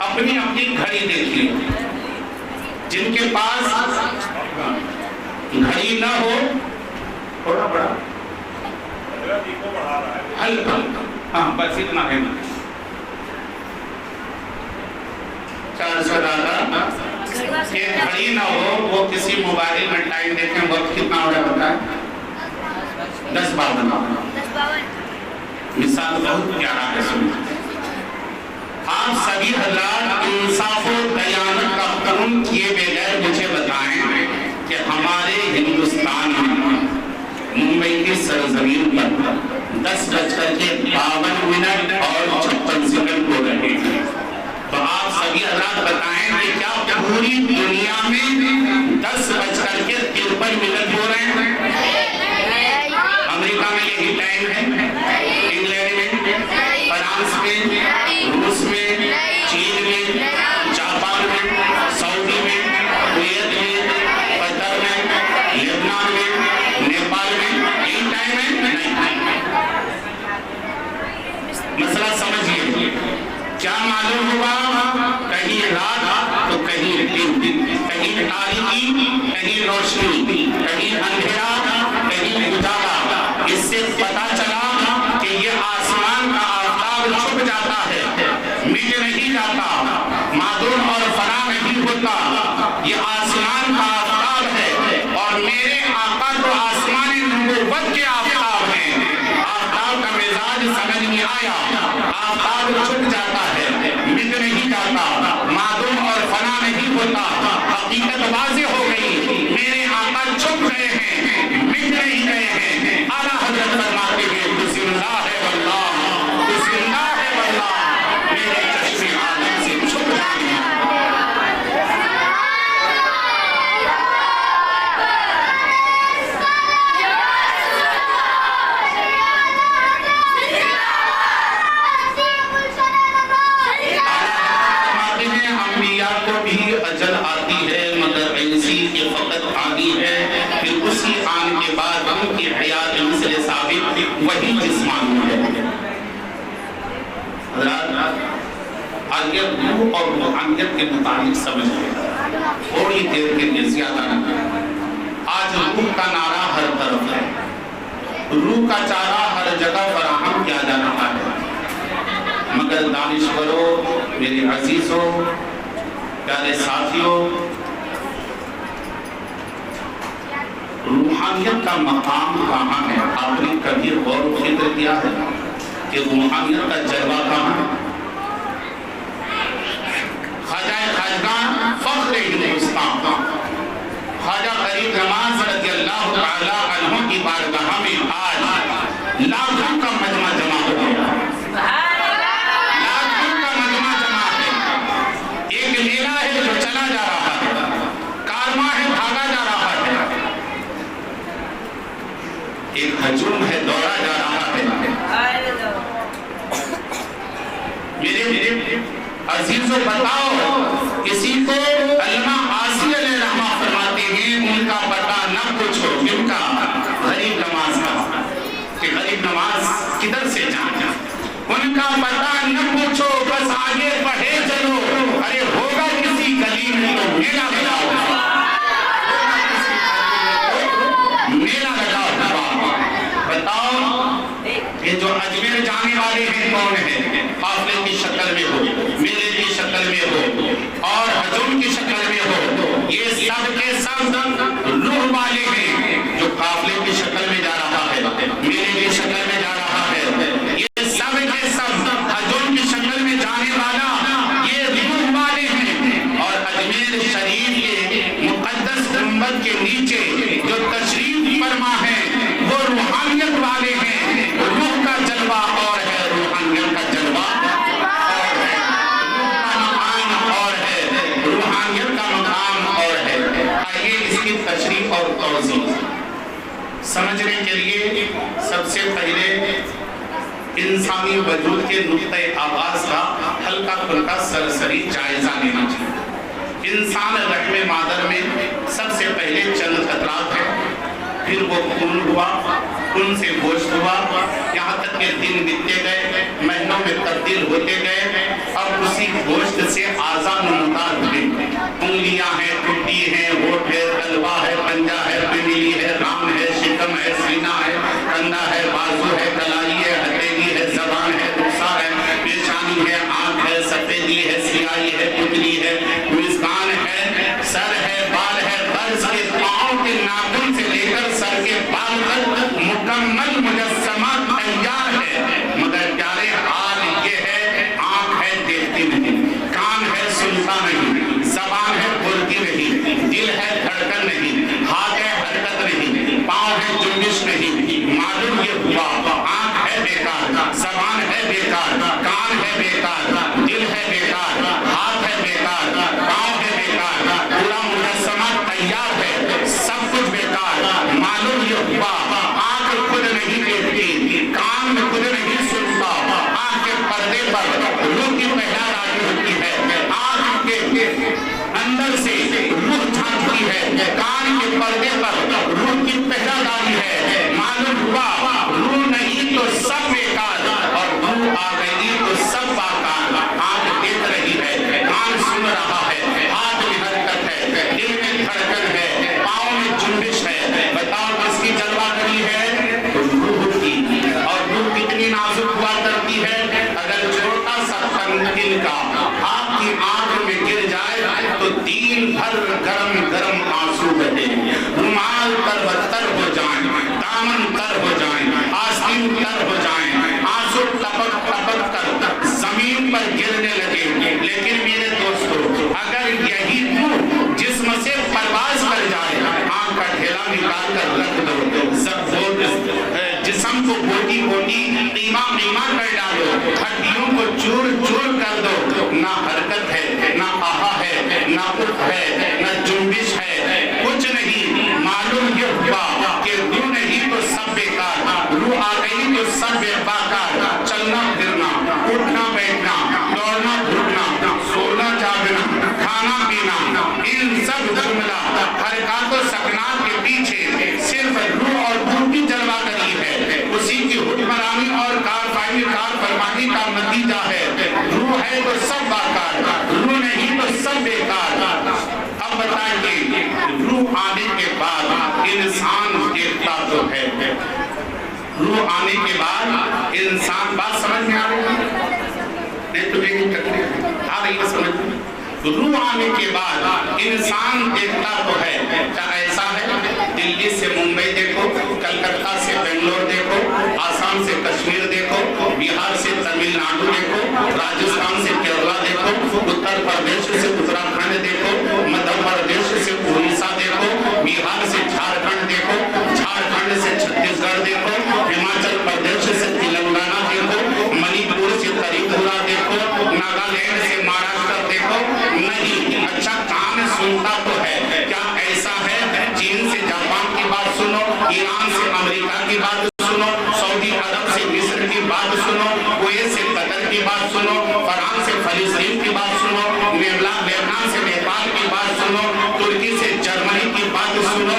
اپنی اپنی گھڑی دیکھیے. جن کے پاس گھڑی نہ ہو تھوڑا بڑا ہلکا ہاں بس اتنا ہے نا 400 دادا کہ گھڑی نہ ہو وہ کسی موبائل میں ٹائم دیکھیں وقت کتنا ہو رہا ہوتا ہے 10:52. مثال بہت پیارا ہے سنیں. آپ سبھی حضرات انصاف و دیانت کا قانون کیے بغیر مجھے بتائیں کہ ہمارے ہندوستان میں ممبئی کی سرزمین پر 10:52 اور 56 سیکنڈ ہو رہے ہیں. تو آپ سبھی حضرات بتائیں کہ کیا پوری دنیا میں 10:53 ہو رہے ہیں؟ امریکہ میں یہی ٹائم ہے, انگلینڈ میں, فرانس میں, روس میں, چین میں, جاپان میں, سعودی میں, کویت میں, قطر میں, لبنان میں, نیپال میں یہی ٹائم ہے؟ نہیں. مسئلہ سمجھیے. کیا معلوم ہوا؟ کہیں رات تو کہیں دن, کہیں تاریکی کہیں روشنی, کہیں اندھیرا کہیں اجالا. اس سے پتا چلا کہ یہ آسمان کا آفتاب چھپ جاتا ہے, مٹ نہیں جاتا, معدوم اور فنا نہیں ہوتا. یہ آسمان کا آفتاب ہے اور میرے آقا تو آسمان نبوت کے آفتاب ہیں. آفتاب کا مزاج سمجھ نہیں آیا. آفتاب چھپ جاتا ہے, مٹ نہیں جاتا, معدوم اور فنا نہیں ہوتا. حقیقت واضح ہو گئی, میرے آقا چھپ گئے ہیں, مٹ نہیں گئے ہیں. اعلیٰ حضرت فرماتے ہیں بسم اللہ واللہ, بسم اللہ واللہ, میرے چشم عالم سے چھپ جاتے ہیں. اجل آتی ہے مگر ایسی کہ فقط آنی ہے, پھر اسی آن کے بعد ان کی حیات مثل ثابت وہی جسمانی ہے. حضرات آگے روح اور روحانیت کے متعلق سمجھیں تھوڑی دیر کے لیے, زیادہ نہیں. آج روح کا نعرہ ہر طرف ہے, روح کا چارہ ہر جگہ فراہم کیا جا رہا ہے, مگر دانشوروں, میرے عزیزوں, پیارے ساتھیوں, روحانیت کا مقام کہاں ہے؟ آپ نے کبھی غور و فکر کیا ہے کہ روحانیت کا جلوہ کہاں ہے؟ خواجہ خواجگان فخر ہندوستان خواجہ غریب نواز رضی اللہ تعالی عنہ کی بارگاہ میں آج لاکھوں کا مجمع جمع ہو گیا. میلہ ہے جو چلا جا رہا ہے, کارواں ہے بھاگا جا رہا ہے, ایک ہجوم ہے دوڑا جا رہا ہے. میرے عزیزوں بتاؤ, کسی کو علامہ عاصی علیہ رحمہ فرماتے ہیں ان کا پتہ نہ پوچھو, جن کا غریب نواز کا, کہ غریب نواز کدھر سے جانا, ان کا پتہ نہ پوچھو, بس آگے بڑھے چلو. ارے ہوگا کسی گلی میں تو میلہ لگاؤ, میلہ لگاؤ. بتاؤ یہ جو اجمیر جانے والے ہیں کون ہیں؟ قافلے کی شکل میں ہو, میلے کی شکل میں ہو, اور ہجوم کی شکل میں ہو, یہ سب کے سب روح والے ہیں. جو قافلے کی شکل میں جا رہا ہے, میلے کی شکل میں جا رہا ہے, یہ سب کے سب ہجوم کی شکل میں جانے والا یہ روح والے ہیں. اور اجمیر شریف کے مقدس گنبد کے نیچے جو تشریف فرما ہے وہ روحانیت والے ہیں. روح کا جلوہ اور ہے, روحانیت کا جلوہ اور ہے, روح کا مقام اور ہے, روحانیت کا مقام اور ہے. آئیے اس کی تشریح اور توضیح سمجھنے کے لیے سب سے پہلے انسانی وجود کے نقطۂ آغاز کا ہلکا پھلکا سرسری جائزہ لینا چاہیے. انسان رحم مادر میں سب سے پہلے چند قطرات ہیں, پھر وہ خون ہوا, خون سے گوشت ہوا, یہاں تک کہ دن بتتے گئے, مہینوں میں تبدیل ہوتے گئے. اب اسی دن کا آپ کی آنکھ میں گر جائے تو دن بھر گرم گرم آنسو بہے، رومال تر بتر ہو جائیں، دامن تر ہو جائیں، آستین تر ہو جائیں، آنسو ٹپک ٹپک کر زمین پر گرنے لگے۔ لیکن میرے دوستو، اگر یہی روح جسم سے پرواز کر جائے، آنکھ کا ڈھیلا نکال کر رکھ دو، جسم کو بوٹی بوٹی قیمہ قیمہ کر ڈالو، ہڈیوں کو چور چور کر دو، نہ حرکت ہے، نہ آہا ہے، نہ اٹھ ہے، نہ جنبش ہے، کچھ نہیں۔ معلوم یہ ہوا کہ روح نہیں تو سب بیکار، روح آ گئی تو سب بیکار۔ چلنا پھرنا، اٹھنا بیٹھنا، دوڑنا دھوپنا، سونا جاگنا، کھانا پینا، ان سب جملہ حرکات و سکنات کے پیچھے صرف روح اور روح کی جلوہ کری ہے، اسی کی حکمرانی اور کارفرمانی کا نتیجہ ہے۔ روح ہے تو سب بیکار، روح نہیں تو سب بیکار۔ اب بتائیے، روح آنے کے بعد انسان دیکھتا تو ہے، روح آنے کے بعد انسان، بات سمجھ میں آ رہی ہے؟ نہیں تو میری تکلیف آ رہی ہے سمجھ میں؟ روح آنے کے بعد انسان دیکھتا تو ہے۔ کیا ایسا ہے؟ دلی سے ممبئی دیکھو، کلکتہ سے بنگلور دیکھو، آسام سے کشمیر دیکھو، بہار سے تمل ناڈو دیکھو، راجستھان سے کیرلا دیکھو، اتر پردیش سے اتراکھنڈ دیکھو، مدھیہ پردیش سے اڑیسہ دیکھو، بہار سے جھارکھنڈ دیکھو، جھارکھنڈ سے چھتیس گڑھ دیکھو، ہماچل پردیش سے تلنگانہ دیکھو، منی پور سے تریپورہ دیکھو، ناگالینڈ سے مہاراشٹر دیکھو۔ نہیں، اچھا کان سنتا تو ہے۔ کیا ایسا ہے؟ چین سے جاپان کی بات سنو، ایران سے امریکہ کی بات سنو، سعودی عرب سے مصر کی بات سنو، کویت سے قطر کی بات سنو، فرانس سے فلسطین کی بات سنو، لیبنان سے نیپال کی بات سنو، ترکی سے جرمنی کی بات سنو،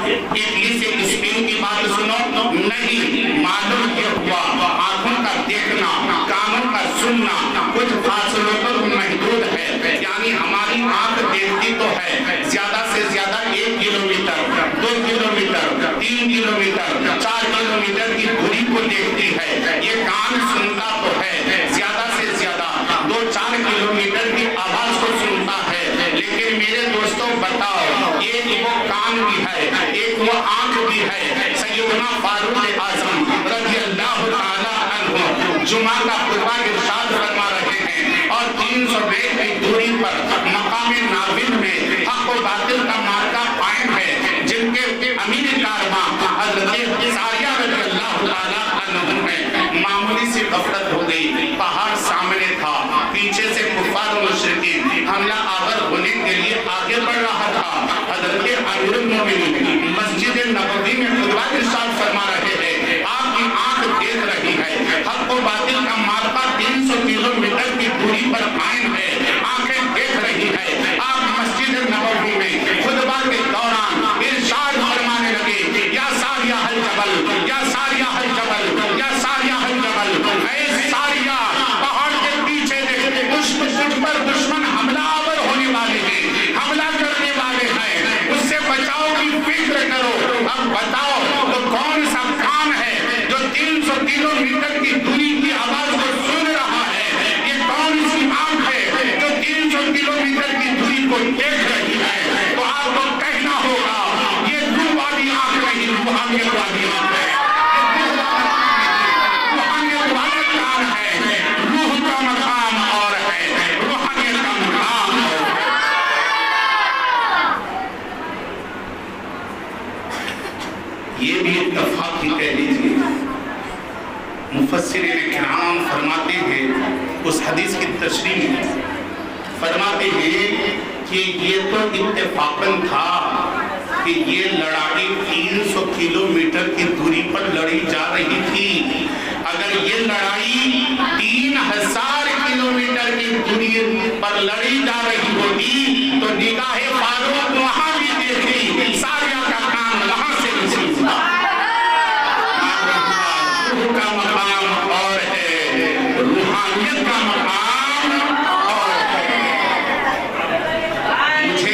اٹلی سے اسپین کی بات سنو۔ نہیں، معلوم یہ ہوا آنکھوں کا دیکھنا، کانوں کا سننا کچھ فاصلوں پر محدود ہے، یعنی ہماری آنکھ دیکھتی تو ہے زیادہ سے زیادہ 1 کلومیٹر، 2 کلومیٹر، 3 کلومیٹر، 4 کلومیٹر کی دوری کو دیکھتی ہے۔ یہ کان سنتا تو ہے زیادہ سے زیادہ 2-4 کلومیٹر کی آواز کو سنتا ہے۔ لیکن میرے دوستوں بتاؤ، ایک وہ کان بھی ہے، ایک وہ آنکھ بھی ہے۔ سیدنا فاروق اعظم رضی اللہ تعالیٰ عنہ جمعہ کا خطبہ ارشاد فرما رہے ہیں، اور 300 بیت کی دوری پر مقام ناوند میں حق و باطل کا معرکہ قائم ہے، جن کے امیر کارواں حضرت ساریہ رضی اللہ تعالیٰ عنہ میں معمولی سی غفلت ہو گئی۔ پہاڑ سامنے تھا، پیچھے سے کفار و مشرکین حملہ آور ہونے کے لیے آگے بڑھ رہا تھا۔ حضرت امیر المومنین مسجد نبوی میں خطبہ ارشاد فرما رہے ہیں، آپ کی آنکھ دیکھ رہی ہے، حق و باطل کا معرکہ 300 کلومیٹر کی دوری پر قائم ہے، آنکھیں دیکھ رہی ہے۔ آپ مسجد نبوی میں خطبہ کے دوران ارشاد فرمانے لگے، یا ساریہ الجبل، یا ساریہ الجبل، یا ساریہ الجبل، اے ساریہ پہاڑ کے پیچھے دیکھ، تجھ پر دشمن حملہ آور ہونے والے ہیں، حملہ کرنے والے ہیں، اس سے بچاؤ کی فکر کرو۔ اب بتاؤ تو کون سا کان ہے جو 300 کلومیٹر کی دوری کی آواز کو سن رہا ہے؟ یہ کون سی آنکھ ہے جو 300 کلومیٹر کی دوری کو دیکھ رہی ہے؟ تو آپ کو کہنا ہوگا یہ روح والی آنکھ نہیں، روحانیت والی آنکھ ہے، روحانیت والا کان ہے۔ روح کا مقام اور ہے، روحانیت کا مقام اور ہے۔ یہ بھی اتفاق ہی کہہ لیجیے۔ مفسرین کرام فرماتے ہیں، اس حدیث کی تشریح میں فرماتے ہیں کہ یہ تو اتفاقاً تھا کہ یہ لڑائی 300 کلومیٹر کی دوری پر لڑی جا رہی تھی۔ اگر یہ لڑائی 3000 کلومیٹر کی دوری پر لڑی جا رہی ہوتی تو نگاہ فاروق وہاں بھی دیکھی، ساریہ کا کام وہاں سے نصیب ہوا۔ روح کا مقام اور ہے، روحانیت کا مقام اور ہے۔ مجھے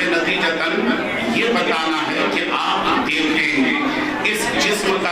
نتیجتاً یہ بتانا ہے کہ آپ دیکھیں اس جسم کا